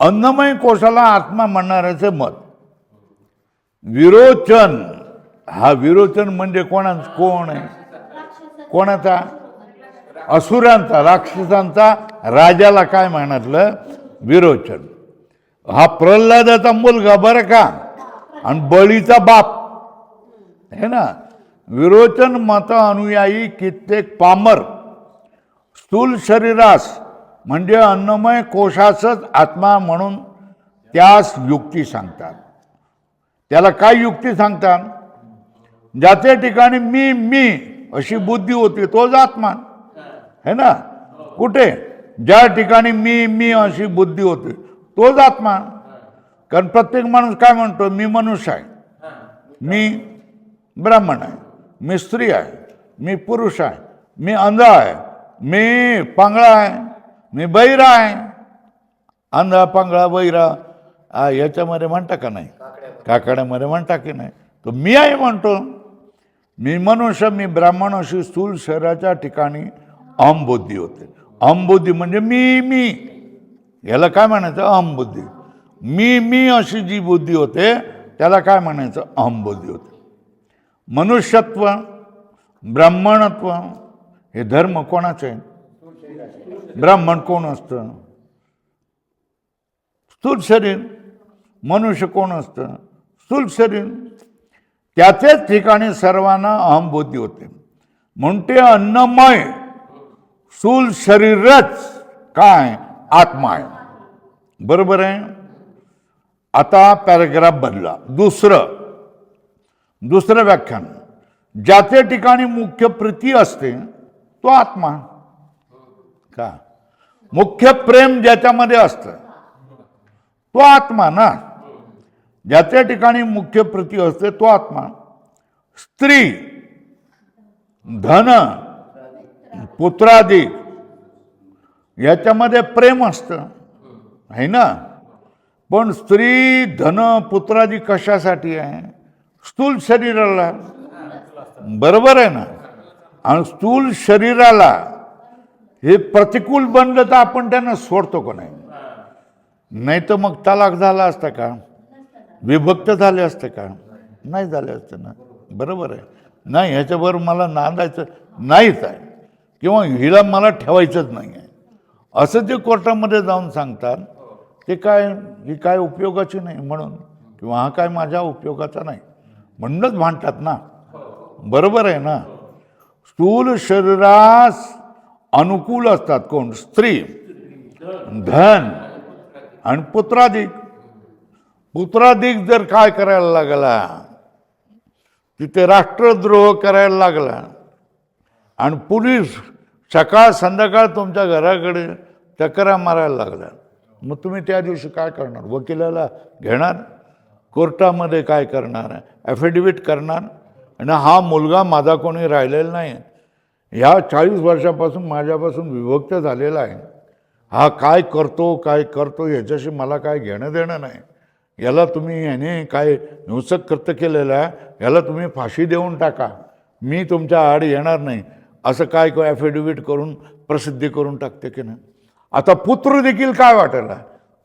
अन्नमय कोशाला आत्मा म्हणणाऱ्याचे मत. विरोचन, हा विरोचन म्हणजे कोण आहे? कोणाचा? असुरांचा, राक्षसांचा राजाला काय म्हणालं? विरोचन. हा प्रल्हादाचा मुलगा बरं का, आणि बळीचा बाप है ना. विरोचन मत अनुयायी कित्येक पामर स्थूल शरीरास म्हणजे अन्नमय कोशासच आत्मा म्हणून त्यास युक्ती सांगतात. त्याला काय युक्ती सांगतात? ज्याच्या ठिकाणी मी अशी बुद्धी होती तोच आत्मा है ना. कुठे? ज्या ठिकाणी मी अशी बुद्धी होती तोच आत्मा. कारण प्रत्येक माणूस काय म्हणतो? मी मनुष्य आहे, मी ब्राह्मण आहे, मी स्त्री आहे, मी पुरुष आहे, मी अंध आहे, मी पांगळा आहे, मी बहिरा आहे. अंधा, पांगळा, बहिरा याच्यामध्ये म्हणता का नाही? काकड्यामध्ये म्हणता की नाही? तो मी आहे म्हणतो. मी मनुष्य, मी ब्राह्मण अशी स्थूल शरीराच्या ठिकाणी अहमबुद्धी होते. अहमबुद्धी म्हणजे मी याला काय म्हणायचं? अहमबुद्धी. मी अशी जी बुद्धी होते त्याला काय म्हणायचं? अहमबुद्धी होते. मनुष्यत्व, ब्राह्मणत्व हे धर्म कोणाचे आहेत? ब्राह्मण कोण असतं? स्थूल शरीर. मनुष्य कोण असतं? स्थूल शरीर. त्याच्याच ठिकाणी सर्वांना अहमबुद्धी होते. म्हणून ते अन्नमय स्थूल शरीरच काय? आत्मा आहे. बरोबर आहे. आता पॅराग्राफ बदला. दुसरं व्याख्यान. ज्याच्या ठिकाणी मुख्य प्रीती असते तो आत्मा. का? मुख्य प्रेम ज्याच्यामध्ये असतं तो आत्मा ना. ज्याच्या ठिकाणी मुख्य प्रीती असते तो आत्मा. स्त्री, धन, पुत्रादी याच्यामध्ये प्रेम असतं आहे ना. पण स्त्री, धन, पुत्रादी कशासाठी आहे? स्थूल शरीराला. बरोबर आहे ना. आणि स्थूल शरीराला हे प्रतिकूल बनलं तर आपण त्यांना सोडतो का नाही? नाही तर मग तलाक झाला असता का? विभक्त झाले असते का? नाही झाले असते ना. बरोबर आहे. नाही, ह्याच्याबरोबर मला नांदायचं नाहीच आहे, किंवा हिला मला ठेवायचंच नाही आहे असं जे कोर्टामध्ये जाऊन सांगतात ते काय, ही काय उपयोगाची नाही म्हणून, किंवा हा काय माझ्या उपयोगाचा नाही म्हणूनच भांडतात ना. बरोबर आहे ना. स्थूल शरीरास अनुकूल असतात कोण? स्त्री, धन आणि पुत्राधिक. पुत्राधिक जर काय करायला लागला, तिथे राष्ट्रद्रोह करायला लागला आणि पोलीस सकाळ संध्याकाळ तुमच्या घराकडे चकरा मारायला लागला, मग तुम्ही त्या दिवशी काय करणार? वकिलाला घेणार, कोर्टामध्ये काय करणार? ॲफिडेविट करणार. आणि हा मुलगा माझा कोणी राहिलेला नाही, ह्या 40 वर्षापासून माझ्यापासून विभक्त झालेला आहे, हा काय करतो ह्याच्याशी मला काय घेणं देणं नाही, याला तुम्ही याने काय हिंसक कृत्य केलेलं आहे, याला तुम्ही फाशी देऊन टाका, मी तुमच्या आड येणार नाही, असं काय ॲफिडेविट करून प्रसिद्धी करून टाकते की नाही. आता पुत्र देखील काय वाटायला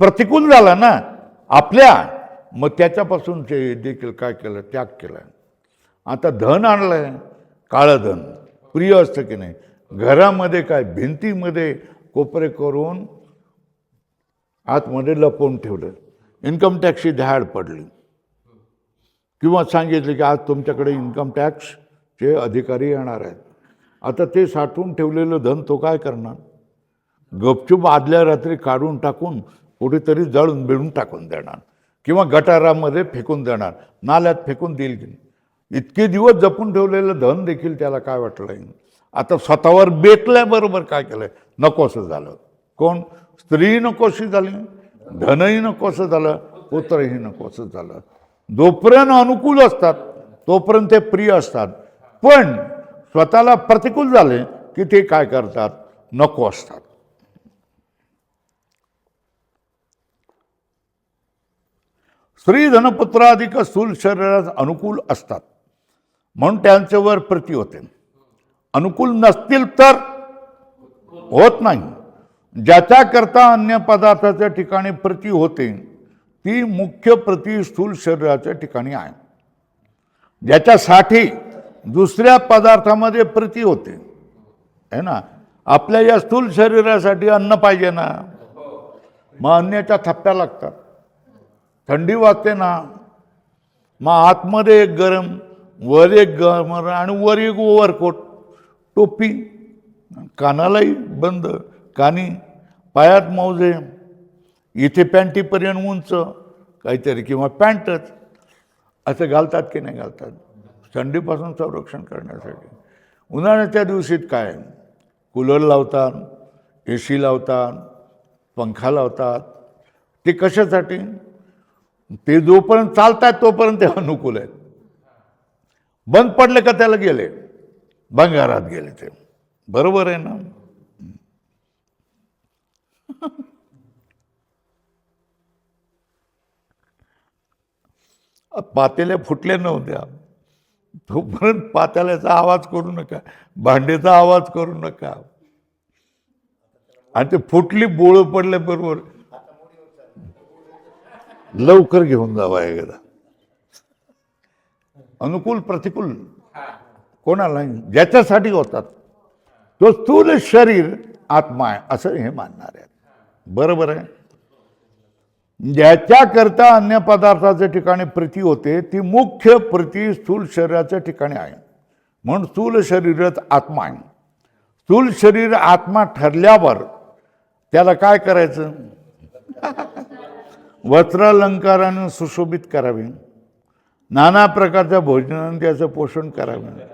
प्रतिकूल झाला ना आपल्या, मग त्याच्यापासून ते देखील काय केलं? त्याग केला. आता धन आणलंय, काळं धन प्रिय असतं की नाही. घरामध्ये काय भिंतीमध्ये कोपरे करून आतमध्ये लपवून ठेवलं. इन्कम टॅक्सची धाड पडली, किंवा सांगितले की आज तुमच्याकडे इन्कम टॅक्सचे अधिकारी येणार आहेत. आता ते साठवून ठेवलेलं धन तो काय करणार? गपचूप आदल्या रात्री काढून टाकून कुठेतरी जळून बिळून टाकून देणार, किंवा गटारामध्ये फेकून देणार, नाल्यात फेकून देईल की. इतके दिवस जपून ठेवलेलं धन देखील त्याला काय वाटलं? आता स्वतःवर बेतल्याबरोबर काय केलंय? नकोसं झालं. कोण? स्त्री नकोशी झाली, धनही नकोसं झालं, पुत्रही नकोसं झालं. जोपर्यंत अनुकूल असतात तोपर्यंत ते प्रिय असतात, पण स्वतःला प्रतिकूल झाले की ते काय करतात? नको असतात. स्त्री, धनपुत्राधिक स्थूल शरीरास अनुकूल असतात म्हणून त्यांच्यावर प्रीती होते. अनुकूल नसतील तर होत नाही. ज्याच्याकरता अन्य पदार्थाच्या ठिकाणी प्रती होते ती मुख्य प्रती स्थूल शरीराच्या ठिकाणी आहे. ज्याच्यासाठी दुसऱ्या पदार्थामध्ये प्रती होते है ना. आपल्या या स्थूल शरीरासाठी अन्न पाहिजे ना, मग अन्नाच्या थप्प्या लागतात, थंडी वाजते ना, मग आतमध्ये एक गरम, वर एक गरम आणि वर एक ओव्हरकोट, टोपी, कानालाही बंद, कानी, पायात मोजे, इथे पॅन्टीपर्यंत उंच काहीतरी किंवा पॅन्टच असं घालतात की नाही घालतात, थंडीपासून संरक्षण करण्यासाठी. उन्हाळ्याच्या दिवशीत काय कूलर लावतात, AC लावतात, पंखा लावतात. ते कशासाठी? ते जोपर्यंत चालतात तोपर्यंत ते अनुकूल आहेत. बंद पडले का त्याला गेले, भंगारात गेले ते. बरोबर आहे ना. पातेल्या फुटल्या नव्हत्या तोपर्यंत पातेल्याचा आवाज करू नका, भांडेचा आवाज करू नका. आणि ते फुटली, बोळ पडले बरोबर लवकर घेऊन जावा एकदा. अनुकूल प्रतिकूल कोणाला, ज्याच्यासाठी होतात तो स्थूल शरीर आत्मा आहे असं हे मानणार आहे. बरोबर आहे. ज्याच्याकरता अन्य पदार्थाच्या ठिकाणी प्रती होते ती मुख्य प्रती स्थूल शरीराच्या ठिकाणी आहे, म्हणून स्थूल शरीरच आत्मा आहे. स्थूल शरीर आत्मा ठरल्यावर त्याला काय करायचं? वस्त्रालंकाराने सुशोभित करावे, नाना प्रकारच्या भोजनाने त्याचं पोषण करावे.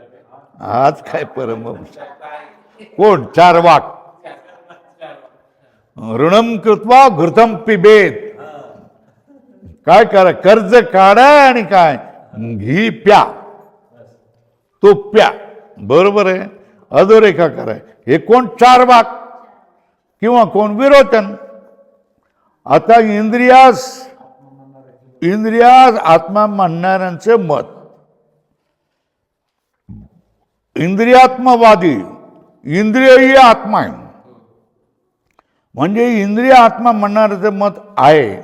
आज काय परमहंस कोण? चार्वाक. ऋणम कृत्वा घृतम पिबेत. काय करा? कर्ज काढा आणि काय घी प्या, तो प्या. बरोबर आहे. अधोरेखा कराय. हे कोण? चार्वाक किंवा कोण? विरोचन. आता इंद्रियास आत्मा म्हणणाऱ्यांचे मत, इंद्रियात्मवादी, इंद्रिय ही आत्मा आहे म्हणजे इंद्रिय आत्मा म्हणणाऱ्याचे मत आहे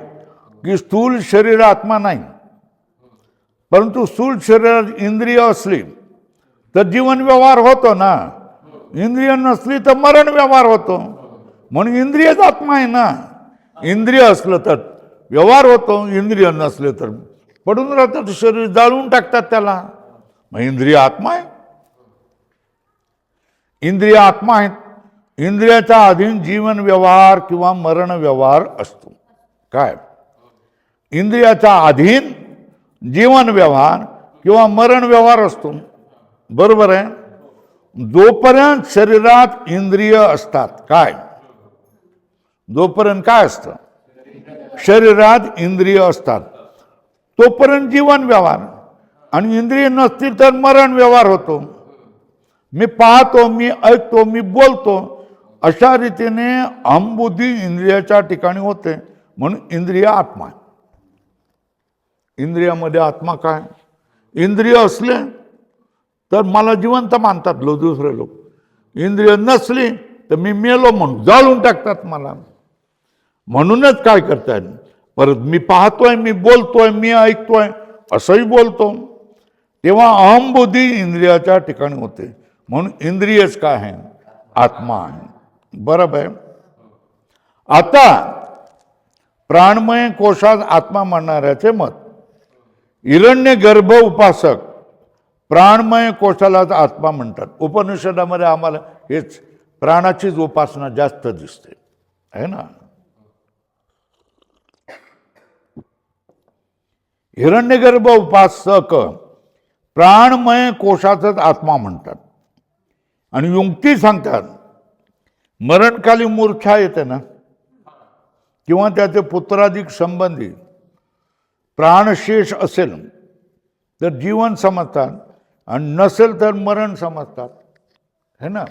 की स्थूल शरीर आत्मा नाही, परंतु स्थूल शरीरात इंद्रिय असली तर जीवन व्यवहार होतो ना, इंद्रिय नसली तर मरण व्यवहार होतो. म्हणून इंद्रियच आत्मा आहे ना. इंद्रिय असलं तर व्यवहार होतो, इंद्रिय नसले तर पडून राहतात, शरीर जाळून टाकतात त्याला. मग इंद्रिय आत्मा आहे. इंद्रिय आत्मा आहेत. इंद्रियाच्या अधीन जीवन व्यवहार किंवा मरण व्यवहार असतो. काय? इंद्रियाच्या अधीन जीवन व्यवहार किंवा मरण व्यवहार असतो. बरोबर आहे. जोपर्यंत शरीरात इंद्रिय असतात, काय जोपर्यंत काय असतं? शरीरात इंद्रिय असतात तोपर्यंत जीवन व्यवहार, आणि इंद्रिय नसतील तर मरण व्यवहार होतो. मी पाहतो, मी ऐकतो, मी बोलतो, अशा रीतीने अहंबुद्धी इंद्रियाच्या ठिकाणी होते, म्हणून इंद्रिय आत्मा आहे. इंद्रियामध्ये आत्मा काय? इंद्रिय असले तर मला जिवंत मानतात दुसरे लोक, इंद्रिय नसली तर मी मेलो म्हणून जाळून टाकतात मला. म्हणूनच काय करतायत, परत मी पाहतोय, मी बोलतोय, मी ऐकतोय असंही बोलतो, तेव्हा अहंबुद्धी इंद्रियाच्या ठिकाणी होते, म्हणून इंद्रियच काय आहे? आत्मा आहे. बरोबर आहे. आता प्राणमय कोशात आत्मा म्हणणाऱ्याचे मत, हिरण्य गर्भ उपासक प्राणमय कोशालाच आत्मा म्हणतात. उपनिषदामध्ये आम्हाला हेच प्राणाचीच उपासना जास्त दिसते आहे ना. हिरण्यगर्भ उपासक प्राणमय कोशाचाच आत्मा म्हणतात. आणि युक्ती सांगतात, मरणकाली मूर्छा येते ना, किंवा त्याचे पुत्राधिक संबंधी प्राणशेष असेल तर जीवन समजतात, आणि नसेल तर मरण समजतात है ना.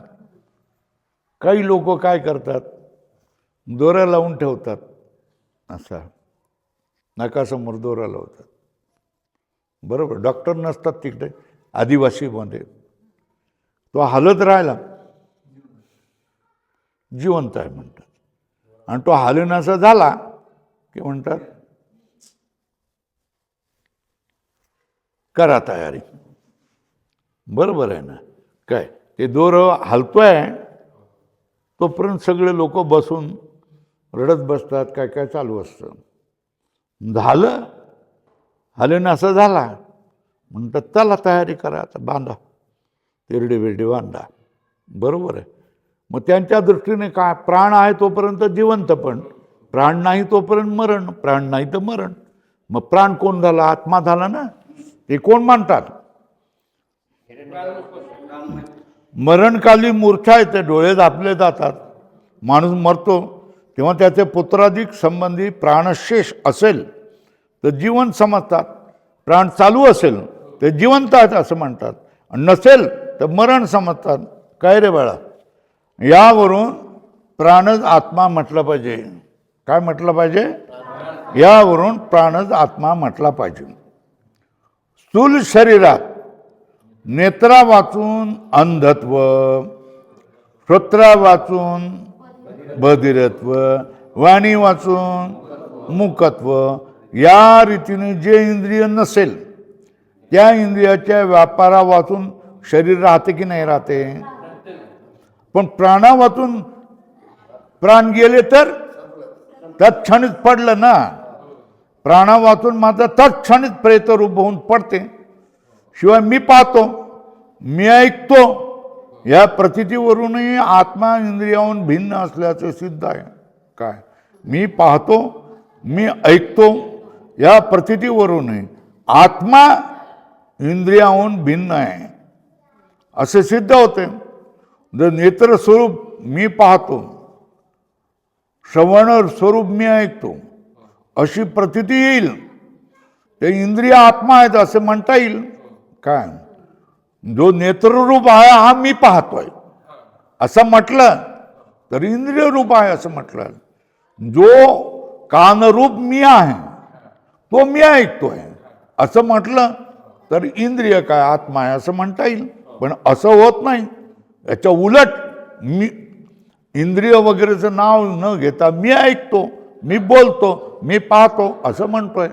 काही लोक काय करतात, दोरा लावून ठेवतात, असा नाकासमोर दोरा लावतात. बरोबर. डॉक्टर नसतात तिकडे आदिवासीमध्ये, तो हालत राहिला जिवंत आहे म्हणतात. आणि तो हालेनासा झाला की म्हणतात करा तयारी. बरोबर आहे ना. काय ते दोर हलतोय तोपर्यंत सगळे लोक बसून रडत बसतात, काय काय चालू असतं. झालं हालेनासा झाला म्हणतात चला तयारी करा, आता बांधा, तिरडी बिरडी बांधा. बरोबर आहे. मग त्यांच्या दृष्टीने काय, प्राण आहे तोपर्यंत जिवंत, पण प्राण नाही तोपर्यंत मरण, प्राण नाही तर मरण. मग प्राण कोण झाला? आत्मा झाला ना. ते कोण मानतात? मरणकाली मूर्छा येते, डोळे दाबले जातात, माणूस मरतो. तेव्हा त्याचे पुत्राधिक संबंधी प्राणशेष असेल तर जीवन समजतात, प्राण चालू असेल ते जिवंत आहेत असं म्हणतात, नसेल तर मरण समजतात. काय रे बाळा, यावरून प्राणच आत्मा म्हटलं पाहिजे. काय म्हटलं पाहिजे? यावरून प्राणच आत्मा म्हटला पाहिजे. स्थूल शरीरात नेत्रा वाचून अंधत्व, श्रोत्रा वाचून बधिरत्व, वाणी वाचून मुकत्व, या रीतीने जे इंद्रिय नसेल त्या इंद्रियाच्या व्यापारा वाचून शरीर राहते की नाही राहते? पण प्राणा वाचून प्राण गेले तर तत्क्षणित पडलं ना. प्राणा वाचून मात्र तत्क्षणित प्रेतरूप होऊन पडते. शिवाय मी पाहतो, मी ऐकतो, या प्रतीतीवरूनही आत्मा इंद्रियाहून भिन्न असल्याचे सिद्ध आहे. काय? मी पाहतो, मी ऐकतो, या प्रतीतीवरूनही आत्मा इंद्रियाहून भिन्न आहे असे सिद्ध होते. जर नेत्र स्वरूप मी पाहतो, श्रवण स्वरूप मी ऐकतो अशी प्रतीती येईल, ते इंद्रिय आत्मा आहेत असं म्हणता येईल. काय? जो नेत्ररूप आहे हा मी पाहतोय असं म्हटलं तर इंद्रिय रूप आहे असं म्हटलं. जो कानरूप मी आहे तो मी ऐकतोय असं म्हटलं तर इंद्रिय काय आत्मा आहे असं म्हणता येईल. पण असं होत नाही. याच्या उलट मी इंद्रिय वगैरेचं नाव न घेता मी ऐकतो, मी बोलतो, मी पाहतो असं म्हणतोय,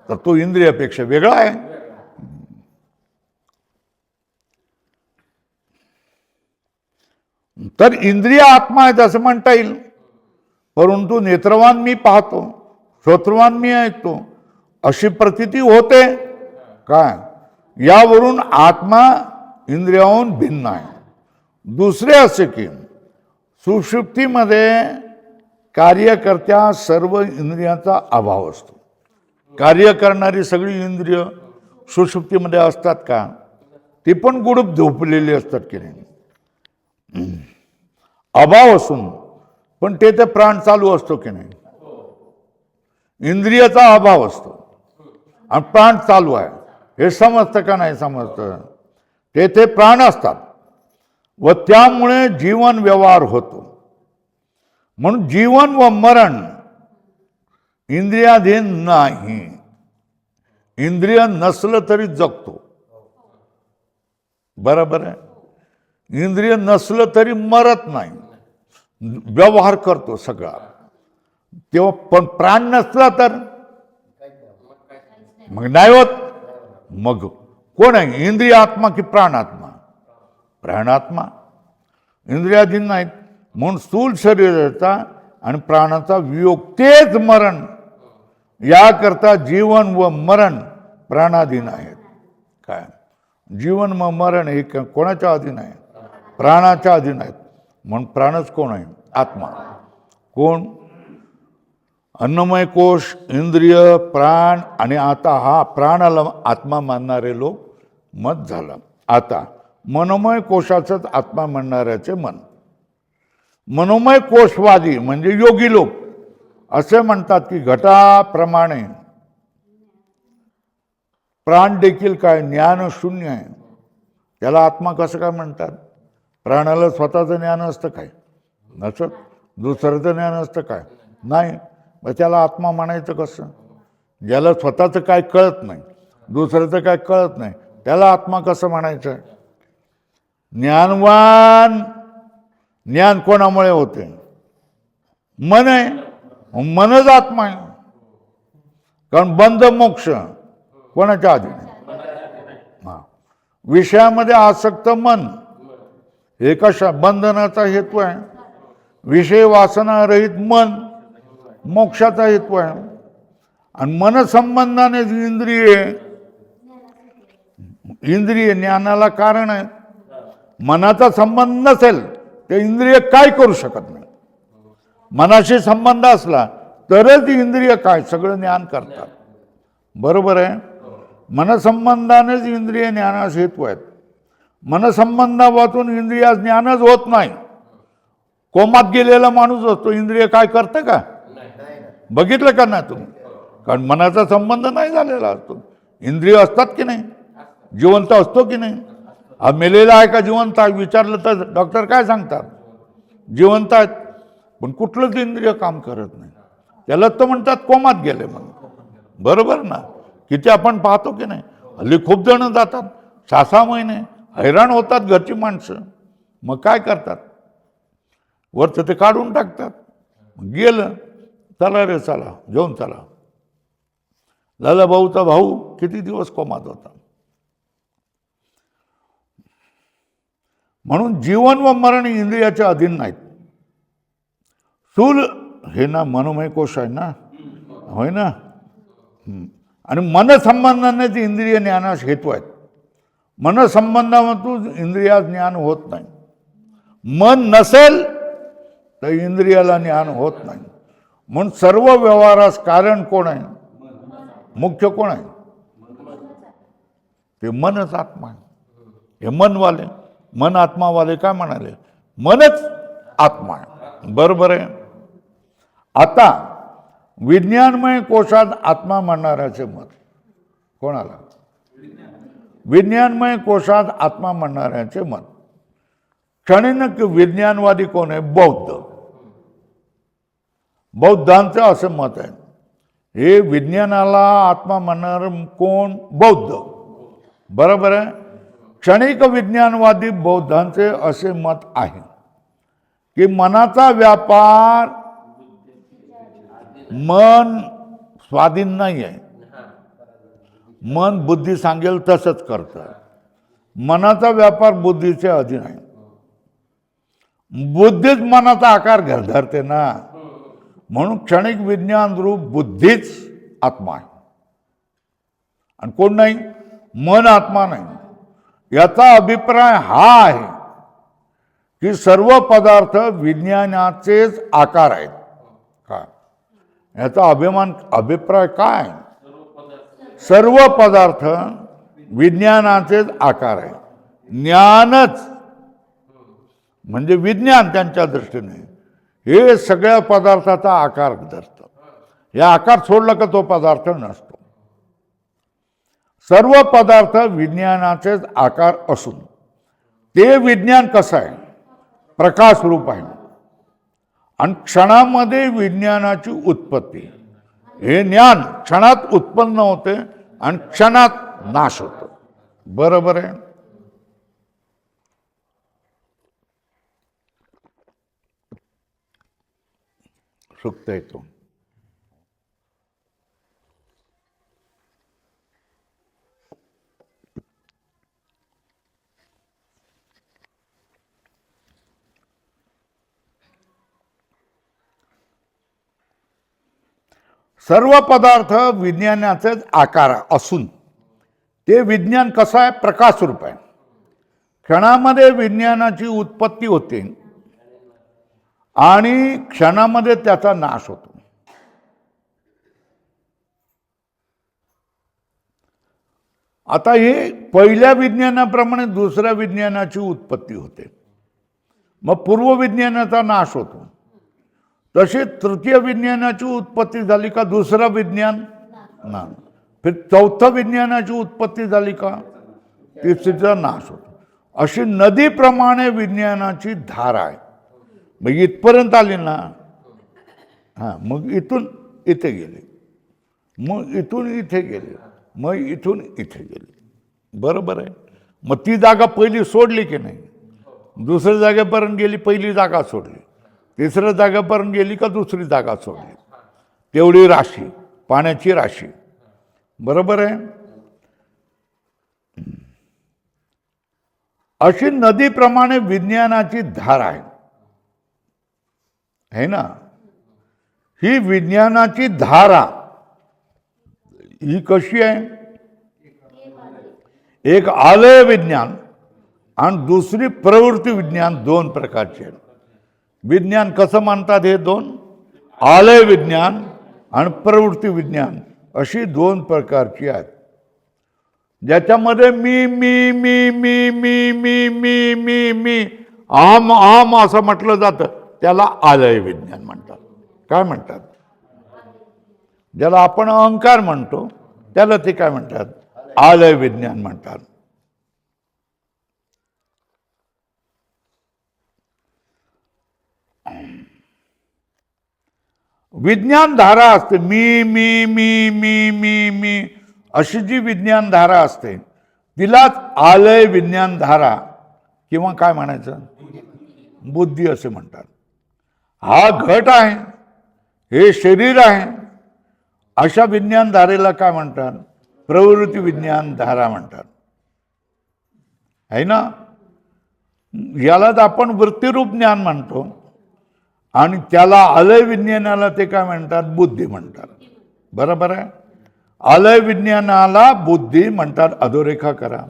तर तो इंद्रियापेक्षा वेगळा आहे. तर इंद्रिय आत्मा आहेत असं म्हणता येईल. परंतु नेत्रवान मी पाहतो, श्रोत्रवान मी ऐकतो अशी प्रतीती होते. काय? यावरून आत्मा इंद्रियाहून भिन्न आहे. दुसरे असे की सुषुप्तीमध्ये कार्यकर्त्या सर्व इंद्रियांचा अभाव असतो. कार्य करणारी सगळी इंद्रिय सुषुप्तीमध्ये असतात का? ती पण गुडूप झोपलेली असतात की नाही? अभाव असून पण ते प्राण चालू असतो की नाही? इंद्रियाचा अभाव असतो आणि प्राण चालू आहे हे समजतं का नाही समजतं? तेथे प्राण असतात व त्यामुळे जीवन व्यवहार होतो. म्हणून जीवन व मरण इंद्रियाधीन नाही. इंद्रिय नसलं तरी जगतो. बरोबर आहे. इंद्रिय नसलं तरी मरत नाही, व्यवहार करतो सगळा. तेव्हा पण प्राण नसला तर मग नाही होत. मग कोण आहे? इंद्रिय आत्मा की प्राणात्मा? प्राणात्मा. इंद्रियाधीन नाहीत. म्हणून स्थूल शरीराचा आणि प्राणाचा वियोग तेच मरण. याकरता जीवन व मरण प्राणाधीन आहेत. काय? जीवन व मरण हे कोणाच्या अधीन आहे? प्राणाच्या अधीन आहेत. म्हणून प्राणच कोण आहे? आत्मा. कोण? अन्नमय कोश, इंद्रिय, प्राण आणि आता हा प्राणाला आत्मा मानणारे लोक मत झालं. आता मनोमय कोशाचंच आत्मा म्हणणाऱ्याचे मन. मनोमय कोशवादी म्हणजे योगी लोक असे म्हणतात की घटाप्रमाणे प्राण देखील काय ज्ञान शून्य आहे. त्याला आत्मा कसं काय म्हणतात? प्राणाला स्वतःचं ज्ञान असतं काय? नसत. दुसऱ्याचं ज्ञान असतं काय? नाही. मग त्याला आत्मा म्हणायचं कसं? ज्याला स्वतःचं काय कळत नाही, दुसऱ्याचं काय कळत नाही, त्याला आत्मा कसं म्हणायचं? ज्ञानवान ज्ञान कोणामुळे होते? मन आहे. मनच आत्मा आहे. कारण बंध मोक्ष कोणाच्या अधीन आहे? विषयामध्ये आसक्त मन हे कशा बंधनाचा हेतू आहे. विषय वासना रहित मन मोक्षाचा हेतू आहे. आणि मनसंबंधाने इंद्रिय ज्ञानाला कारण आहे. मनाचा संबंध नसेल ते इंद्रिय काय करू शकत नाही. मनाशी संबंध असला तरच इंद्रिय काय सगळं ज्ञान करतात. बरोबर आहे. मनसंबंधानेच इंद्रिय ज्ञानास हेतू आहेत. मनसंबंधापासून इंद्रियास ज्ञानच होत नाही. कोमात गेलेला माणूस असतो, इंद्रिय काय करतं का? बघितलं का ना तुम्ही? कारण मनाचा संबंध नाही झालेला असतो. इंद्रिय असतात की नाही? जिवंत असतो की नाही? हा मेलेला आहे का जिवंत आहे विचारलं तर डॉक्टर काय सांगतात? जिवंत आहेत. पण कुठलंच इंद्रिय काम करत नाही. त्याला तर म्हणतात कोमात गेले म्हणून. बरोबर ना? किती आपण पाहतो की नाही? हल्ली खूप जण जातात 6-6 महिने हैराण होतात घरची माणसं. मग काय करतात? वरचं ते काढून टाकतात. गेलं, चला रे चला घेऊन चला. लाला भाऊचा भाऊ किती दिवस कोमात होता. म्हणून जीवन व मरण इंद्रियाच्या अधीन नाहीत. स्थूल हे ना मनोमय कोश आहे ना, होय ना. आणि मनसंबंधानेच इंद्रिय ज्ञानास हेतू आहेत. मनसंबंधामधून इंद्रियास ज्ञान होत नाही. मन नसेल तर इंद्रियाला ज्ञान होत नाही. म्हणून सर्व व्यवहारास कारण कोण आहे? मुख्य कोण आहे? ते मनच आत्मा आहे. हे मनवाले मन आत्मावाले काय म्हणाले? मनच आत्मा आहे. बरोबर आहे. आता विज्ञानमय कोशात आत्मा म्हणणाऱ्याचे मत कोणाला? विज्ञानमय कोशात आत्मा म्हणणाऱ्याचे मत. क्षणिक विज्ञानवादी कोण आहे? बौद्ध. बौद्धांचं असं मत आहे. हे विज्ञानाला आत्मा म्हणणार कोण? बौद्ध. बरोबर आहे. क्षणिक विज्ञानवादी बौद्धांचे असे मत आहे की मनाचा व्यापार मन स्वाधीन नाही आहे. मन बुद्धी सांगेल तसंच करतं. मनाचा व्यापार बुद्धीच्या अधीन आहे. बुद्धीच मनाचा आकार धरते ना. म्हणून क्षणिक विज्ञान रूप बुद्धीच आत्मा आहे. आणि कोण नाही? मन आत्मा नाही. याचा अभिप्राय हा आहे की सर्व पदार्थ विज्ञानाचेच आकार आहेत. काय याचा अभिप्राय काय? सर्व पदार्थ विज्ञानाचेच आकार आहे. ज्ञानच म्हणजे विज्ञान त्यांच्या दृष्टीने हे सगळ्या पदार्थाचा आकार धरतं. या आकार सोडला का तो पदार्थ नसतो. सर्व पदार्थ विज्ञानाचेच आकार असून ते विज्ञान कसं आहे? प्रकाश रूप आहे. आणि क्षणामध्ये विज्ञानाची उत्पत्ती. हे ज्ञान क्षणात उत्पन्न होते आणि क्षणात नाश होतो. बरोबर आहे. सुक्त येतो. सर्व पदार्थ विज्ञानाचेच आकार असून ते विज्ञान कसं आहे? प्रकाश रूप आहे. क्षणामध्ये विज्ञानाची उत्पत्ती होते आणि क्षणामध्ये त्याचा नाश होतो. आता हे पहिल्या विज्ञानाप्रमाणे दुसऱ्या विज्ञानाची उत्पत्ती होते. मग पूर्व विज्ञानाचा नाश होतो. तशी तृतीय विज्ञानाची उत्पत्ती झाली का दुसरं विज्ञान ना. फिर चौथं विज्ञानाची उत्पत्ती झाली का तिसरीचा नाश होतो. अशी नदीप्रमाणे विज्ञानाची धारा आहे. मग इथपर्यंत आली ना. मग इथून इथे गेले, मग इथून इथे गेले, मग इथून इथे गेले. बरोबर आहे. मग ती जागा पहिली सोडली की नाही? दुसऱ्या जागेपर्यंत गेली, पहिली जागा सोडली. तिसऱ्या जागेपर्यंत गेली का दुसरी जागा सोडली. तेवढी राशी, पाण्याची राशी. बरोबर आहे. अशी नदीप्रमाणे विज्ञानाची धार आहे ना. ही विज्ञानाची धारा ही कशी आहे? एक आलय विज्ञान आणि दुसरी प्रवृत्ती विज्ञान, दोन प्रकारचे आहेत. विज्ञान कसं म्हणतात? हे दोन, आलय विज्ञान आणि प्रवृत्ती विज्ञान, अशी दोन प्रकारची आहेत. ज्याच्यामध्ये मी मी मी मी मी मी मी मी मी अहम अहम असं म्हटलं जातं, त्याला आलय विज्ञान म्हणतात. काय म्हणतात? ज्याला आपण अहंकार म्हणतो त्याला ते काय म्हणतात? आलय विज्ञान म्हणतात. विज्ञान धारा असते, मी मी मी मी मी मी अशी जी विज्ञान धारा असते तिलाच आलय विज्ञान धारा किंवा काय म्हणायचं, बुद्धी असे म्हणतात. हा घट आहे, हे शरीर आहे, अशा विज्ञान धारेला काय म्हणतात? प्रवृत्ती विज्ञान धारा म्हणतात. आहे ना. यालाच आपण वृत्तीरूप ज्ञान म्हणतो आणि त्याला आलय विज्ञानाला ते काय म्हणतात? बुद्धी म्हणतात. बरोबर आहे. आलय विज्ञानाला बुद्धी म्हणतात. अधोरेखा करा.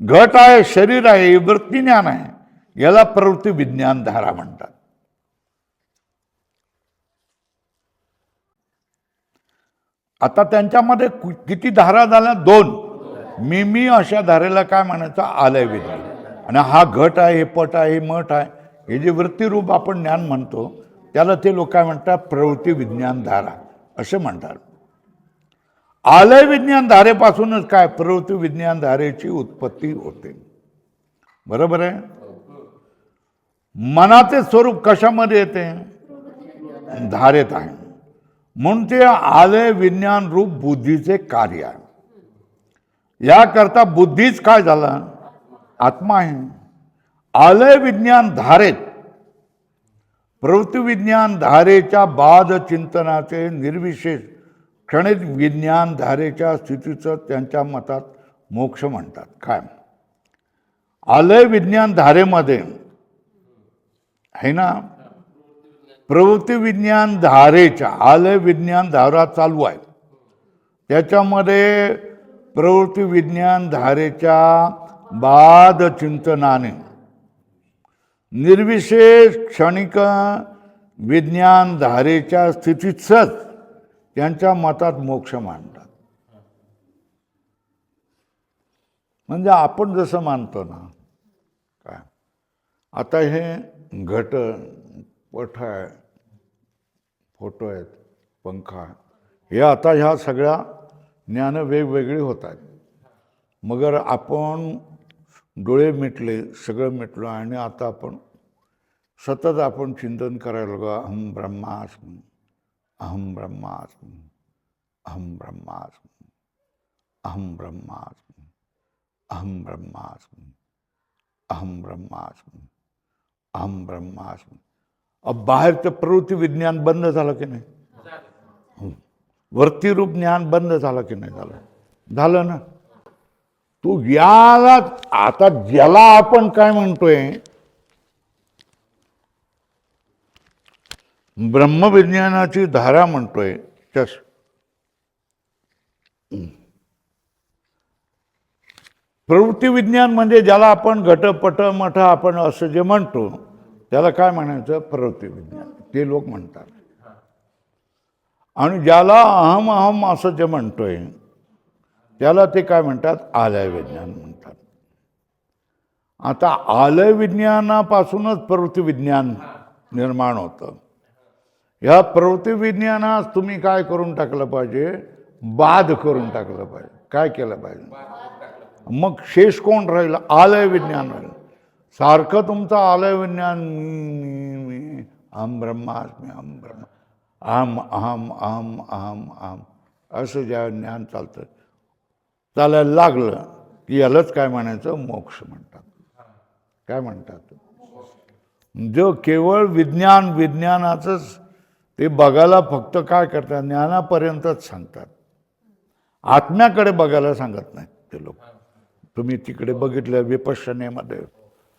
घट आहे, शरीर आहे, वृत्ती ज्ञान आहे, याला प्रवृत्ती विज्ञान धारा म्हणतात. आता त्यांच्यामध्ये किती धारा झाल्या? दोन. मी अशा धारेला काय म्हणायचं? आलय विज्ञान. आणि हा घट आहे, हे पट आहे, हे मठ आहे, हे जे वृत्तीरूप आपण ज्ञान म्हणतो त्याला ते लोक काय म्हणतात? प्रवृत्ती विज्ञान धारा असे म्हणतात. आलय विज्ञान धारेपासूनच काय? प्रवृत्ती विज्ञान धारेची उत्पत्ती होते. बरोबर आहे. मनाचे स्वरूप कशामध्ये येते? धारेत आहे. म्हणून ते आलय विज्ञान रूप बुद्धीचे कार्य आहे. याकरता बुद्धीच काय झाला? आत्मा आहे. आलय विज्ञान धारेत प्रवृत्ती विज्ञान धारेच्या बाद चिंतनाचे निर्विशेष क्षणिक विज्ञान धारेच्या स्थितीचं त्यांच्या मतात मोक्ष म्हणतात. काय? आलय विज्ञान धारेमध्ये आहे ना, प्रवृत्ती विज्ञान धारेच्या, आलय विज्ञान धारा चालू आहे, त्याच्यामध्ये प्रवृत्ती विज्ञान धारेच्या बाद चिंतनाने निर्विशेष क्षणिक विज्ञान धारेच्या स्थितीतच त्यांच्या मतात मोक्ष मानतात. म्हणजे आपण जसं मानतो ना, काय आता हे घट, पट आहे, फोटो आहेत, पंखा, हे आता ह्या सगळ्या ज्ञान वेगवेगळी होत आहेत. मगर आपण डोळे मिटले, सगळं मिटलं आणि आता आपण सतत आपण चिंतन करायला लागलो, अहम ब्रह्मास्मी, अहम ब्रह्मास्मी, अहम ब्रह्मास्मी, अहम ब्रह्मास्मी, अहम ब्रह्मास्मी, अहम ब्रह्मास्मी, अहम ब्रह्मास्मी. अब बाहेरचं प्रवृत्ती विज्ञान बंद झालं की नाही? वृत्तीरूप ज्ञान बंद झालं की नाही? झालं ना. तू याला आता ज्याला आपण काय म्हणतोय, ब्रह्मविज्ञानाची धारा म्हणतोय, प्रवृत्ती विज्ञान म्हणजे ज्याला आपण घटपट मठ आपण असं जे म्हणतो त्याला काय म्हणायचं? प्रवृत्ती विज्ञान, ते लोक म्हणतात. आणि ज्याला अहम अहम असं जे म्हणतोय त्याला ते काय म्हणतात? आलय विज्ञान म्हणतात. आता आलय विज्ञानापासूनच प्रवृत्ती विज्ञान निर्माण होतं. ह्या प्रवृत्ती विज्ञानास तुम्ही काय करून टाकलं पाहिजे? बाद करून टाकलं पाहिजे. काय केलं पाहिजे? मग शेष कोण राहील? आलय विज्ञान राहील. सारखं तुमचं आलय विज्ञान मी अहम ब्रह्मास्मी, अहम ब्रह्म, अहम अहम अहम अहम अहम असं ज्या ज्ञान चालायला लागलं की यालाच काय म्हणायचं? मोक्ष म्हणतात. काय म्हणतात? जो केवळ विज्ञानाचंच ते बघायला फक्त काय करतात, ज्ञानापर्यंतच सांगतात, आत्म्याकडे बघायला सांगत नाहीत ते लोक. तुम्ही तिकडे बघितलं विपश्यनेमध्ये,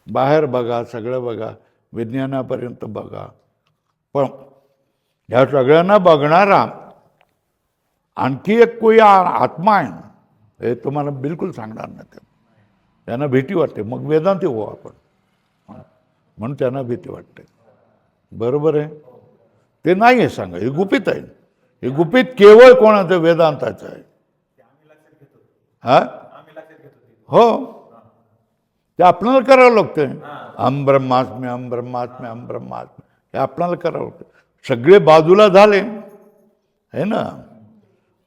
बाहेर बघा, सगळं बघा, विज्ञानापर्यंत बघा, पण ह्या सगळ्यांना बघणारा आणखी एक कोई आत्मा आहे, हे तुम्हाला बिलकुल सांगणार नाही. त्यांना भीती वाटते. मग वेदांती हो आपण, म्हणून त्यांना भीती वाटते. बरोबर आहे, ते नाही आहे सांगा, हे गुपित आहे. हे गुपित केवळ कोणाचं, वेदांताचं आहे. हा हो, ते आपल्याला करावं लागतं. अहम ब्रह्मास्मी, अहम ब्रह्मास्मी, अहम ब्रह्मास्मी, हे आपल्याला करावं लागतं. सगळे बाजूला झाले है ना,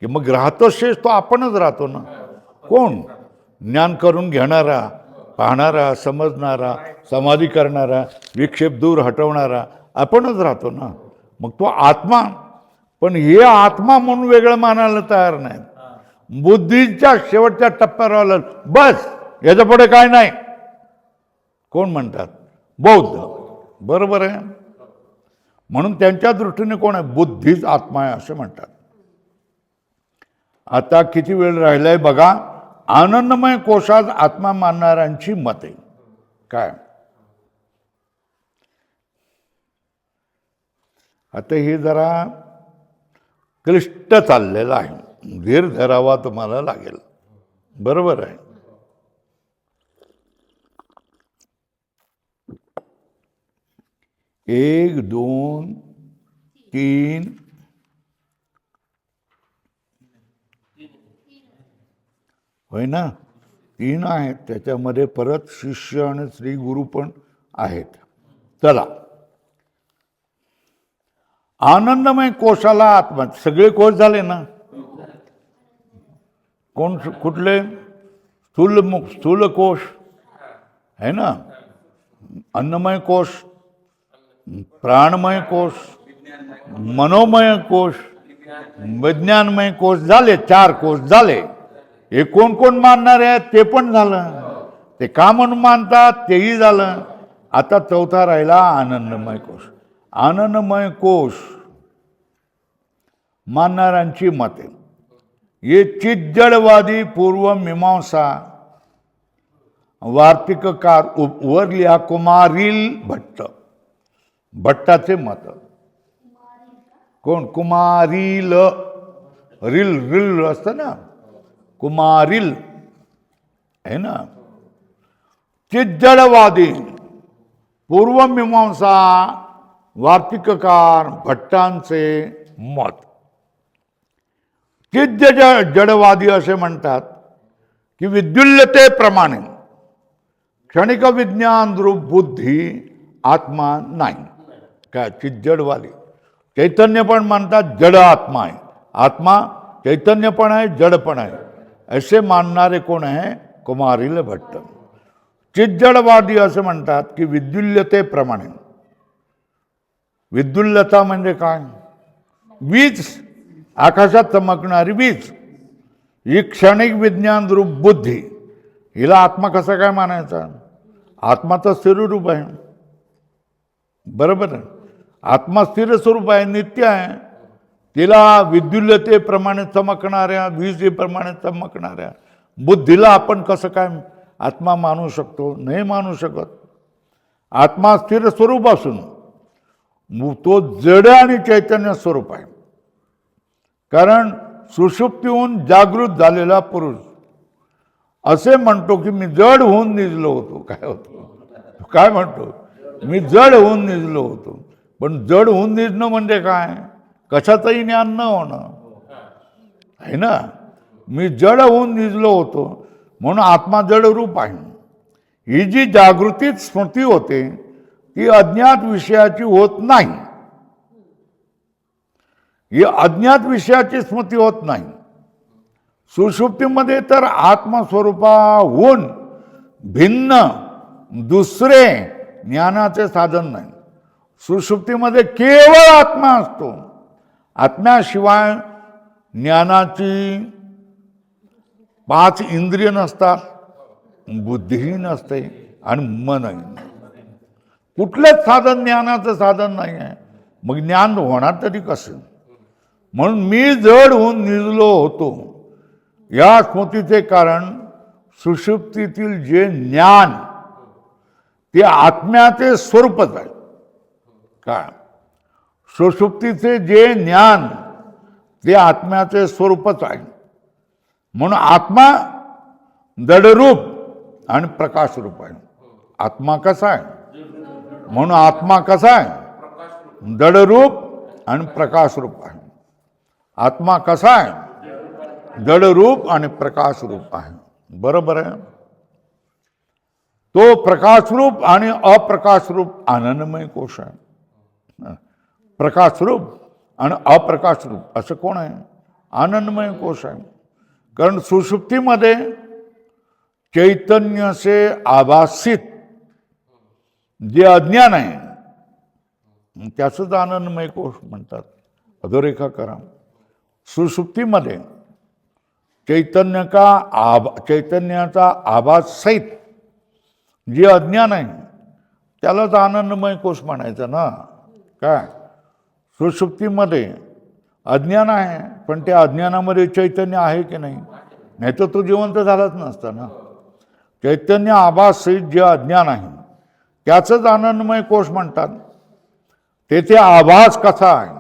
की मग राहतो शेष तो आपणच राहतो ना. कोण? ज्ञान करून घेणारा, पाहणारा, समजणारा, समाधी करणारा, विक्षेप दूर हटवणारा आपणच राहतो ना. मग तो आत्मा, पण हे आत्मा म्हणून वेगळं मानायला तयार नाही. बुद्धीच्या शेवटच्या टप्प्यावर आलं, बस याच्या पुढे काय नाही. कोण म्हणतात? बौद्ध. बरोबर आहे. म्हणून त्यांच्या दृष्टीने कोण आहे? बुद्धीच आत्मा आहे असं म्हणतात. आता किती वेळ राहिलाय बघा. आनंदमय कोशात आत्मा मानणाऱ्यांची मते काय? आता हे जरा क्लिष्ट चाललेलं आहे, धीर धरावा तुम्हाला लागेल. बरोबर आहे. एक, दोन, तीन, होय ना, तीन आहेत. त्याच्यामध्ये परत शिष्य आणि श्री गुरु पण आहेत. चला, आनंदमय कोशाला आत्मा, सगळे कोश झाले ना. कोण? कुठले? स्थूल कोश है ना, अन्नमय कोश, प्राणमय कोश, मनोमय कोश, विज्ञानमय कोश झाले. 4 कोश झाले. हे कोण कोण मानणार आहे ते पण झालं, ते का म्हणून मानतात तेही झालं. आता चौथा राहिला आनंदमय कोश. आनंदमय कोश मानणाऱ्यांची मते, ये चिज्जडवादी पूर्व मीमांसा वार्तिककार वर लिहा कुमारील भट्ट. भट्टाचे मत. कोण? कुमारील, रिल रिल असतं ना, कुमारील है ना. चिज्जडवादी पूर्वमीमांसा वार्तिककार भट्टांचे मत. चिज्ज जडवादी असे म्हणतात की विद्युल्यतेप्रमाणे क्षणिक विज्ञान रूप बुद्धी आत्मा नाही. काय? चिज्जडवादी. चैतन्य पण म्हणतात जड आत्मा आहे. आत्मा चैतन्य पण आहे, जड पण आहे, असे मानणारे कोण आहे? कुमारील भट्ट. चिज्जडवादी असे म्हणतात की विद्युल्यतेप्रमाणे. विद्युल्यता म्हणजे काय? वीज, आकाशात चमकणारी वीज. ही क्षणिक विज्ञान रूप बुद्धी, हिला आत्मा कसा काय मानायचा? आत्मा तर स्थिर रूप आहे. बरोबर आहे. आत्मा स्थिर स्वरूप आहे, नित्य आहे. तिला विद्युल्यतेप्रमाणे चमकणाऱ्या, वीजेप्रमाणे चमकणाऱ्या बुद्धीला आपण कसं काय आत्मा मानू शकतो? नाही मानू शकत. आत्मा स्थिर स्वरूप असून तो जड आणि चैतन्य स्वरूप आहे. कारण सुषुप्तीहून जागृत झालेला पुरुष असे म्हणतो की मी जड होऊन निजलो होतो. काय होतो? काय म्हणतो? मी जड होऊन निजलो होतो. पण जड होऊन निजणं म्हणजे काय? कशाचंही ज्ञान न होणं आहे ना. मी जड होऊन निजलो होतो म्हणून आत्मा जड रूप आहे. ही जी जागृतीत स्मृती होते ती अज्ञात विषयाची होत नाही. ही अज्ञात विषयाची स्मृती होत नाही. सुषुप्तीमध्ये तर आत्मस्वरूपाहून भिन्न दुसरे ज्ञानाचे साधन नाही. सुषुप्तीमध्ये केवळ आत्मा असतो. आत्म्याशिवाय ज्ञानाची 5 इंद्रिय नसतात, बुद्धीही नसते आणि मनही. कुठलेच साधन ज्ञानाचं साधन नाही आहे. मग ज्ञान होणार तरी कसं? म्हणून मी जड होऊन निजलो होतो या स्मृतीचे कारण सुषुप्तीतील जे ज्ञान ते आत्म्याचे स्वरूपच आहे. काय? सुषुप्तीचे जे ज्ञान ते आत्म्याचे स्वरूपच आहे. म्हणून आत्मा जडरूप आणि प्रकाशरूप आहे. आत्मा कसा आहे? म्हणून आत्मा कसा आहे? जडरूप आणि प्रकाशरूप आहे. आत्मा कसा आहे? जडरूप आणि प्रकाशरूप आहे. बरोबर आहे. तो प्रकाशरूप आणि अप्रकाशरूप आनंदमय कोश आहे. प्रकाशरूप आणि अप्रकाशरूप असं कोण आहे? आनंदमय कोश आहे. कारण सुषुप्तीमध्ये चैतन्य से आभासित जे अज्ञान आहे त्याचंच आनंदमय कोश म्हणतात. अधोरेखा करा. सुषुप्तीमध्ये चैतन्याचा आभास सहित जे अज्ञान आहे त्यालाच आनंदमय कोश म्हणायचं ना. काय? सुषुप्तीमध्ये अज्ञान आहे, पण त्या अज्ञानामध्ये चैतन्य आहे की नाही? नाही तर तो जिवंत झालाच नसता ना. चैतन्य आभास सहित जे अज्ञान आहे त्याचंच आनंदमय कोश म्हणतात. तेथे आभास कसा आहे?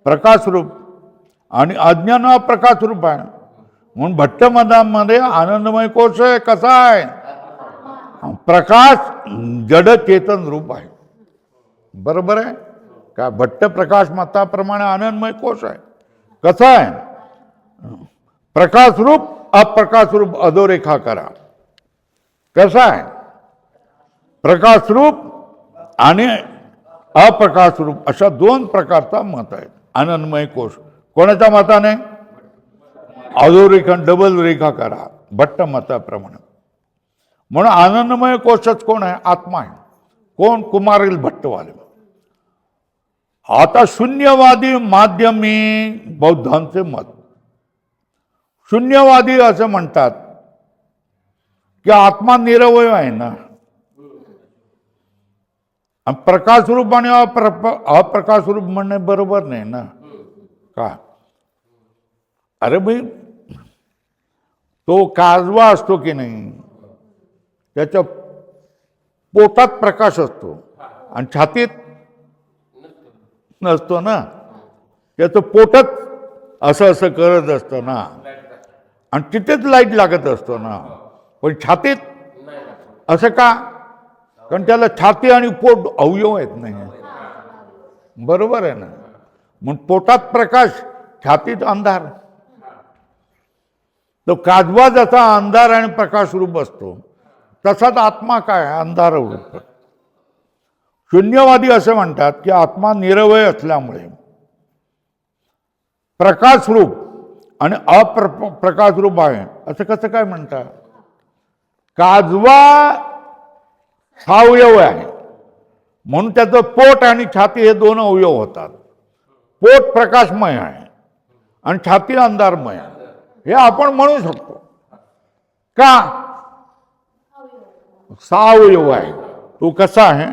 प्रकाशरूप आणि अज्ञान अप्रकाशरूप आहे. म्हणून भट्टमतामध्ये आनंदमय कोश आहे कसा आहे? प्रकाश जड चेतन रूप आहे. बरोबर आहे का? भट्ट प्रकाश मताप्रमाणे आनंदमय कोश आहे. कसा आहे? प्रकाशरूप अप्रकाशरूप अधोरेखा करा. कसा आहे? प्रकाशरूप आणि अप्रकाशरूप अशा दोन प्रकारचा मत आहे आनंदमय कोश. कोणाच्या मताने? अधोरेखन डबल रेखा करा भट्ट मताप्रमाणे. म्हणून आनंदमय कोशच कोण आहे? आत्मा आहे. कोण? कुमारील भट्टवाले. आता शून्यवादी माध्यमी बौद्धांचे मत. शून्यवादी असं म्हणतात की आत्मा निरवय आहे ना. प्रकाशरूप आणि अप्रकाशरूप म्हणणे बरोबर नाही ना. का? अरे भाई, तो काजवा असतो की नाही, त्याच्या पोटात प्रकाश असतो आणि छातीत नसतो ना. त्याचं पोटच असं असं करत असतं ना, आणि तिथेच लाईट लागत असतो ना. पण छातीत असं का? कारण त्याला छाती आणि पोट अवयव आहेत नाही. बरोबर आहे ना. मग पोटात प्रकाश, छातीत अंधार. तो काजवा जसा अंधार आणि प्रकाश रूप असतो तसाच आत्मा काय? अंधार रूप. शून्यवादी असे म्हणतात की आत्मा निरवय असल्यामुळे प्रकाश रूप आणि अप्रकाश रूप आहे. असं कसं काय म्हणतात? काजवा सावयव आहे म्हणून त्याचं पोट आणि छाती हे दोन अवयव होतात. पोट प्रकाशमय आहे आणि छाती अंधारमय आहे हे आपण म्हणू शकतो. का? सावयव आहे. तो कसा आहे?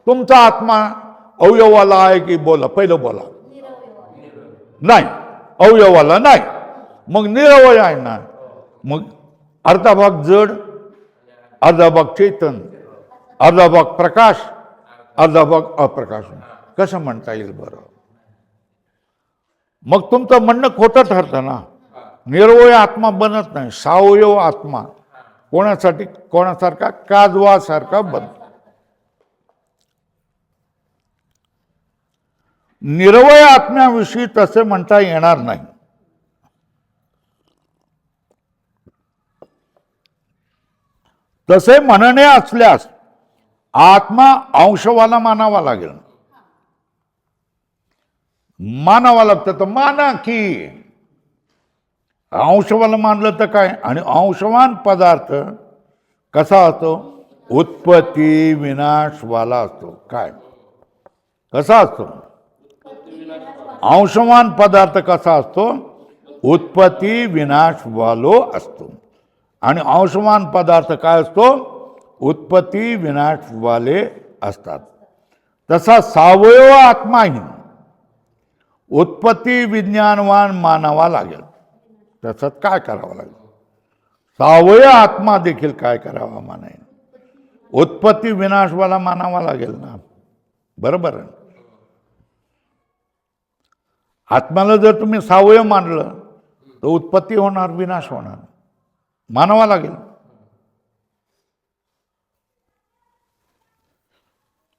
तुमचा आत्मा अवयवाला आहे की? बोला, पहिलं बोला. नाही, अवयवाला नाही. मग निरवय आहे ना. मग अर्धा भाग जड, अर्धा भाग चैतन, अर्धा भाग प्रकाश, अर्धा भाग अप्रकाश. कसं म्हणता येईल बरं? मग तुमचं म्हणणं खोटं ठरतं ना. निरवय आत्मा बनत नाही. सावयव आत्मा कोणासाठी? कोणासारखा? काजवासारखा बनतो. निरवय आत्म्याविषयी तसे म्हणता येणार नाही. तसे म्हणणे असल्यास आत्मा अंशवाला मानावा लागेल. मानावा लागतं तर माना की. अंशवाला मानलं तर काय? आणि अंशवान पदार्थ कसा असतो? उत्पत्ती विनाशवाला असतो. काय? कसा असतो? अंशवान पदार्थ कसा असतो? उत्पत्ती विनाशवालो असतो. आणि अंशवान पदार्थ काय असतो? उत्पत्ती विनाशवाले असतात. तसा सावयव आत्माही उत्पत्ती विज्ञानवान मानावा लागेल. त्याच्यात काय करावं लागेल? सावयव आत्मा देखील काय करावा मानेल? उत्पत्ती विनाशवाला मानावा लागेल ना. बरोबर आहे. आत्म्याला जर तुम्ही सावयव मानलं तर उत्पत्ती होणार, विनाश होणार, मानावा लागेल.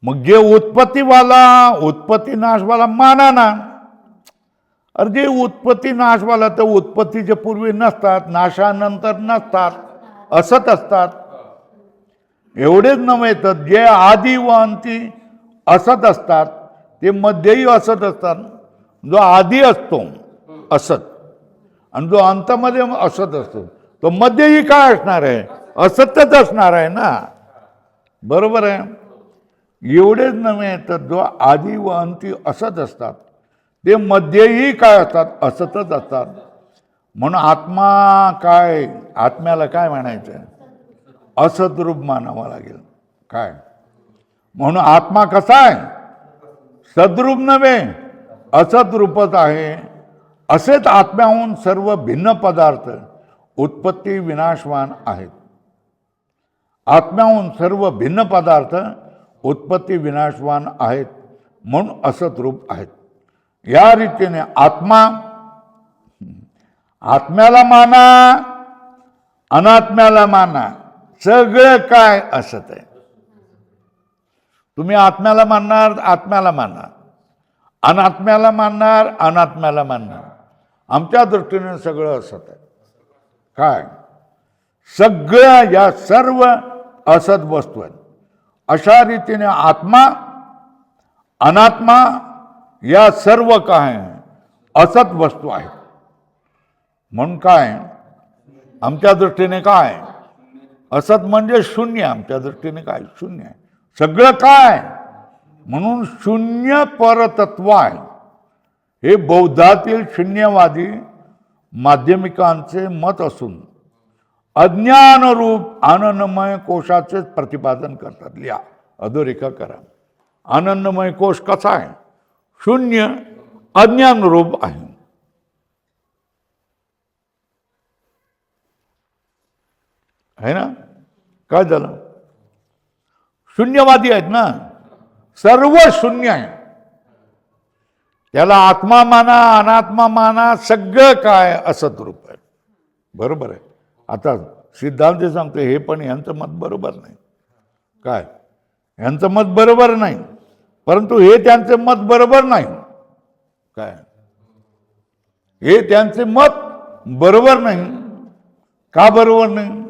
मग जे उत्पत्तीवाला उत्पत्ती नाशवाला माना ना. अरे जे उत्पत्ती नाशवाला तर उत्पत्तीच्या पूर्वी नसतात, नाशानंतर नसतात, असत असतात. एवढेच नव्हे तर जे आदी व अंती असत असतात ते मध्येही असत असतात. जो आधी असतो असत आणि जो अंतामध्ये असत असतो तो मध्येही काय असणार आहे? असतच असणार आहे ना. बरोबर आहे. एवढेच नव्हे तर जो आदी व अंती असत असतात ते मध्येही काय असतात? असतच असतात. म्हणून आत्मा काय, आत्म्याला काय म्हणायचं? असद्रूप मानावं लागेल. काय म्हणून आत्मा कसा आहे? सद्रूप नव्हे, असद्रूपच आहे. असेच आत्म्याहून सर्व भिन्न पदार्थ उत्पत्ती विनाशवान आहेत. आत्म्याहून सर्व भिन्न पदार्थ उत्पत्ती विनाशवान आहेत म्हणून असद्रूप आहेत. या रीतीने आत्म्याला माना, अनात्म्याला माना, सगळं काय असत आहे. तुम्ही आत्म्याला मानणार, आत्म्याला मानणार, अनात्म्याला मानणार, अनात्म्याला मानणार. आमच्या दृष्टीने सगळं असत आहे. काय? सगळ्या या सर्व असत वस्तू आहेत. अशा रीतीने आत्मा, अनात्मा या सर्व काय असत वस्तू आहेत. म्हणून काय आमच्या दृष्टीने काय? असत म्हणजे शून्य. आमच्या दृष्टीने काय? शून्य आहे सगळं काय. म्हणून शून्य परतत्व आहे. हे बौद्धातील शून्यवादी माध्यमिकांचे मत असून अज्ञानरूप आनंदमय कोशाचेच प्रतिपादन करतात. लिहा, अधोरेखा करा. आनंदमय कोश कसा आहे? शून्य अज्ञानरूप आहे. है ना? काय झालं? शून्यवादी आहेत ना. सर्व शून्य आहे. त्याला आत्मा माना, अनात्मा माना, सगळं काय असत रूप आहे. बरोबर आहे. आता सिद्धांत सांगते हे पण यांचं मत बरोबर नाही. काय? यांचं मत बरोबर नाही, परंतु हे त्यांचे मत बरोबर नाही. काय? हे त्यांचे मत बरोबर नाही. का बरोबर नाही?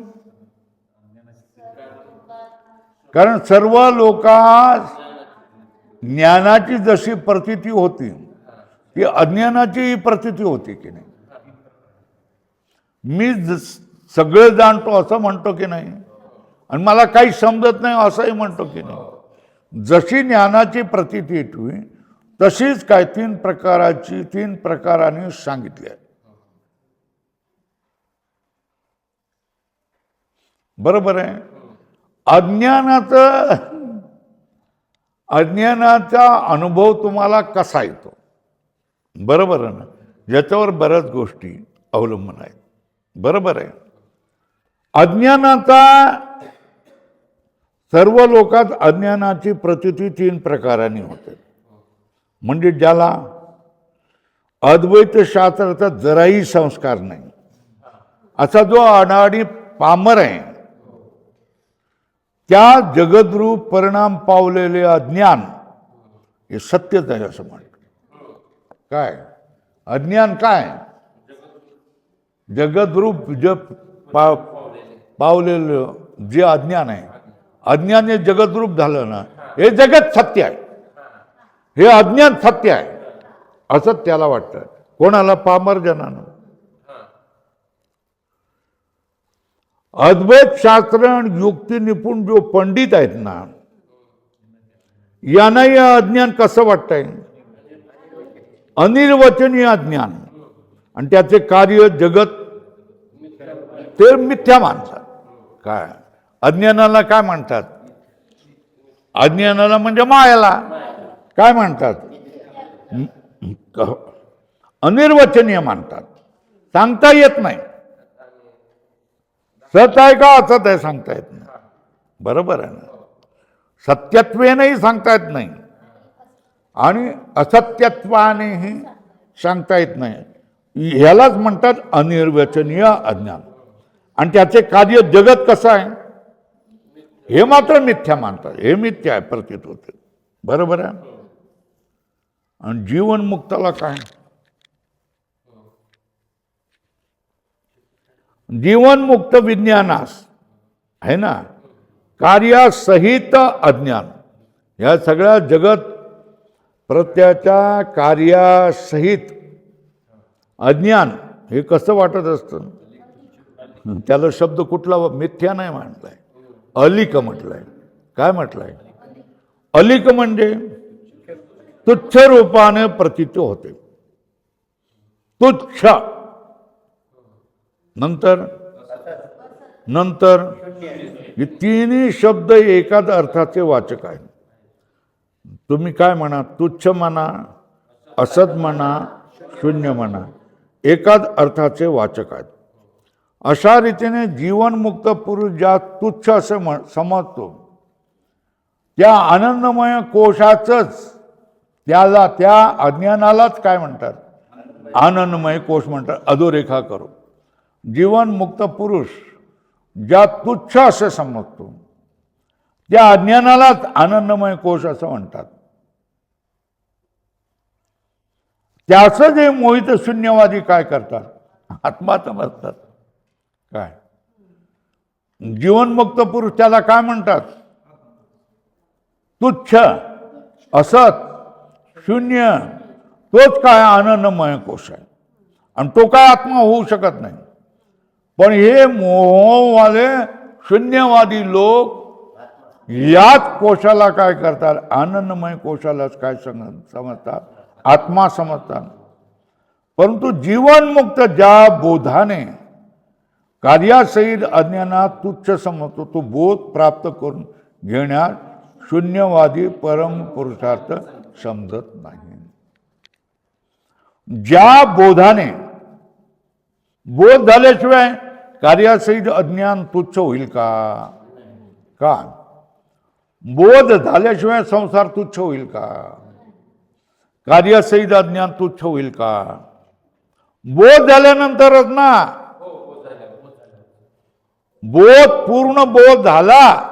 कारण सर्व लोकांस ज्ञानाची जशी प्रतीती होती ती अज्ञानाची प्रतीती होती की नाही. मी सगळं जाणतो असं म्हणतो की नाही, आणि मला काही समजत नाही असंही म्हणतो की नाही. जशी ज्ञानाची प्रतीती येते तशीच काय तीन प्रकारांनी सांगितली आहे. बरोबर आहे. अज्ञानाचा अनुभव तुम्हाला कसा येतो? बरोबर आहे ना. याच्यावर बऱ्याच गोष्टी अवलंबून आहेत. बरोबर आहे. अज्ञानाचा सर्व लोकात अज्ञानाची प्रतीती तीन प्रकारांनी होते. म्हणजे ज्याला अद्वैत शास्त्राचा जराही संस्कार नाही असा जो अडाणी पामर आहे, त्या जगद्रूप परिणाम पावलेले अज्ञान हे सत्यच आहे असं म्हणतो. काय? अज्ञान काय? जगद्रूप पावलेलं जे अज्ञान आहे, अज्ञान हे जगद्रूप झालं ना, हे जगत सत्य आहे, हे अज्ञान सत्य आहे असं त्याला वाटतं. कोणाला? पामरजनानं. अद्वैत शास्त्र आणि युक्ती निपुण जो पंडित आहेत ना, यांना हे अज्ञान कसं वाटतंय? अनिर्वचनीय अज्ञान. आणि त्याचे कार्य जगत ते मिथ्या मानतात. काय? अज्ञानाला काय म्हणतात? अज्ञानाला म्हणजे मायाला. काय म्हणतात? अनिर्वचनीय मानतात, सांगता येत नाही. सत आहे का असत आहे सांगता येत नाही. बरोबर आहे ना? सत्यत्वेनंही सांगता येत नाही आणि असत्यत्वानेही सांगता येत नाही. ह्यालाच म्हणतात अनिर्वचनीय अज्ञान. आणि त्याचे कार्य जगत कसं आहे हे मात्र मिथ्या मानतात. हे मिथ्या आहे प्रतीत होते. बरोबर आहे. आणि जीवनमुक्ताला काय? जीवनमुक्त विज्ञानास आहे ना, कार्यासहित अज्ञान. या सगळ्या जगत प्रत्ययाच्या कार्यासहित अज्ञान हे कसं वाटत असतं? त्याला शब्द कुठला मिथ्या नाही म्हटलाय, अलिक म्हटलंय. काय म्हटलंय? अलिक म्हणजे तुच्छ रूपाने प्रतीत होते. तुच्छ. नंतर हे तिन्ही शब्द एकाच अर्थाचे वाचक आहेत. तुम्ही काय म्हणा, तुच्छ म्हणा, असत म्हणा, शून्य म्हणा, एकाच अर्थाचे वाचक आहेत. अशा रीतीने जीवनमुक्त पुरुष ज्या तुच्छ असे समजतो त्या आनंदमय कोशाचंच, त्याला, त्या अज्ञानालाच काय म्हणतात? आनंदमय कोश म्हणतात. अधोरेखा करू. जीवनमुक्त पुरुष ज्या तुच्छ असे समजतो त्या अज्ञानालाच आनंदमय कोश असं म्हणतात. त्याचं जे मोहित शून्यवादी काय करतात? आत्मा समजतात. काय जीवनमुक्त पुरुष त्याला काय म्हणतात? तुच्छ, असत, शून्य. तोच काय आनंदमय कोश आहे. आणि तो काय आत्मा होऊ शकत नाही. पण हे मोहवाले शून्यवादी लोक याच कोशाला काय करतात? आनंदमय कोशालाच काय समजतात? आत्मा समजतात. परंतु जीवनमुक्त ज्या बोधाने कार्यासहित अज्ञानात तुच्छ समजतो तो बोध प्राप्त करून घेण्यात शून्यवादी परम पुरुषार्थ समजत नाही. ज्या बोधाने, बोध झाल्याशिवाय कार्यासहित अज्ञान तुच्छ होईल का? का बोध झाल्याशिवाय संसार तुच्छ होईल का? कार्यासहित अज्ञान तुच्छ होईल का? बोध झाल्यानंतरच ना. बोध, पूर्ण बोध झाला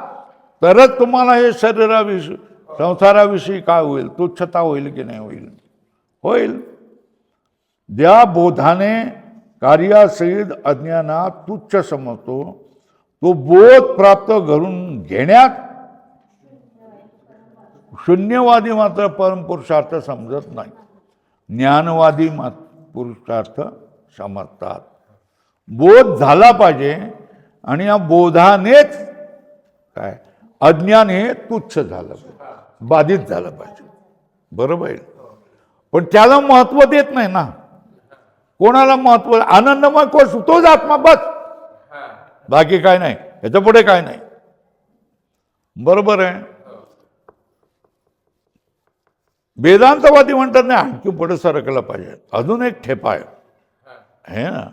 तरच तुम्हाला हे शरीराविषयी, संसाराविषयी काय होईल? तुच्छता होईल की नाही होईल? होईल. ज्या बोधाने कार्यासहित अज्ञानात तुच्छ समजतो तो बोध प्राप्त करून घेण्यात शून्यवादी मात्र परमपुरुषार्थ समजत नाही. ज्ञानवादी पुरुषार्थ समजतात. बोध झाला पाहिजे आणि या बोधानेच काय अज्ञान हे तुच्छ झालं पाहिजे, बाधित झालं पाहिजे. बरोबर आहे. पण त्याला महत्व देत नाही ना. कोणाला महत्व? आनंदमय कोश तोच आत्मा, बस. बाकी काय नाही, याच्या पुढे काय नाही. बरोबर आहे. वेदांतवादी म्हणतात नाही, आणखी पुढे सरकलं पाहिजे, अजून एक ठेपा आहे ना.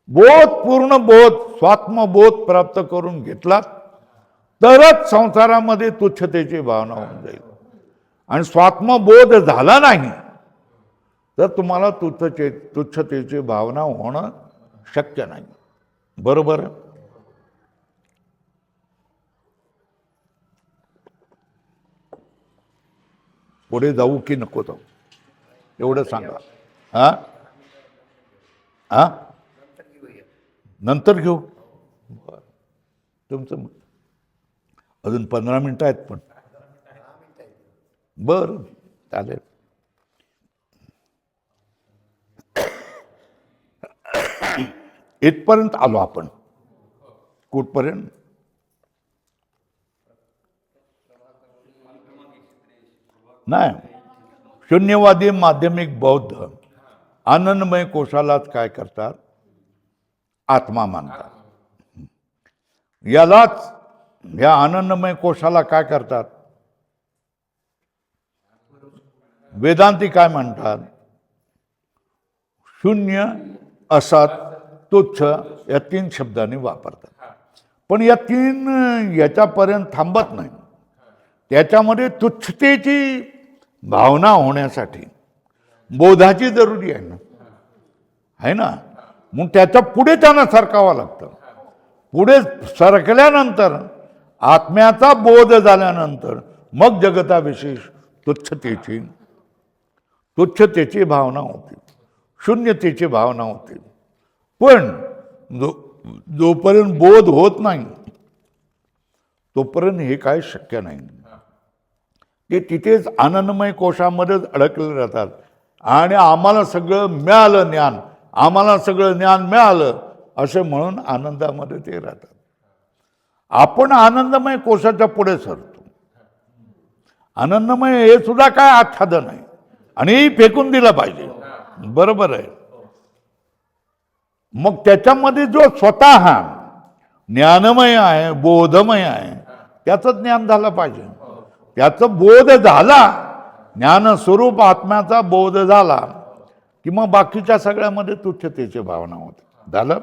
बोध, पूर्ण बोध, स्वात्मबोध प्राप्त करून घेतला तरच संसारामध्ये तुच्छतेची भावना होऊन जाईल. आणि स्वात्मबोध झाला नाही तर तुम्हाला तुच्छतेची भावना होणं शक्य नाही. बरोबर. पुढे जाऊ की नको जाऊ एवढं सांगा. हा हा नंतर घेऊ. तुमचं अजून 15 मिनिटं आहेत. पण बरं, चालेल. इथपर्यंत आलो आपण. कुठपर्यंत? नाही, शून्यवादी माध्यमिक बौद्ध आनंदमय कोशालाच काय करतात? आत्मा मानतात. यालाच, या आनंदमय कोशाला काय करतात? वेदांती काय म्हणतात? शून्य, असत, तुच्छ या 3 शब्दांनी वापरतात. पण या 3 याच्यापर्यंत थांबत नाही. त्याच्यामध्ये तुच्छतेची भावना होण्यासाठी बोधाची जरुरी आहे ना, आहे ना. मग त्याच्या पुढे त्यांना सरकावं लागतं. पुढे सरकल्यानंतर आत्म्याचा बोध झाल्यानंतर मग जगताविषयी तुच्छतेची भावना होती, शून्यतेची भावना होती. पण जोपर्यंत बोध होत नाही तोपर्यंत हे काय शक्य नाही. ते तिथेच आनंदमय कोशामध्येच अडकले राहतात. आणि आम्हाला सगळं मिळालं ज्ञान, आम्हाला सगळं ज्ञान मिळालं असे म्हणून आनंदामध्ये ते राहतात. आपण आनंदमय कोशाच्या पुढे सरतो. आनंदमय हे सुद्धा काय आच्छादन आहे आणि फेकून दिलं पाहिजे. बरोबर आहे. मग त्याच्यामध्ये जो स्वतः ज्ञानमय आहे, बोधमय आहे, त्याचं ज्ञान झालं पाहिजे. त्याचं बोध झाला, ज्ञानस्वरूप आत्म्याचा बोध झाला की मग बाकीच्या सगळ्यामध्ये तुच्छतेची भावना होते. झालं.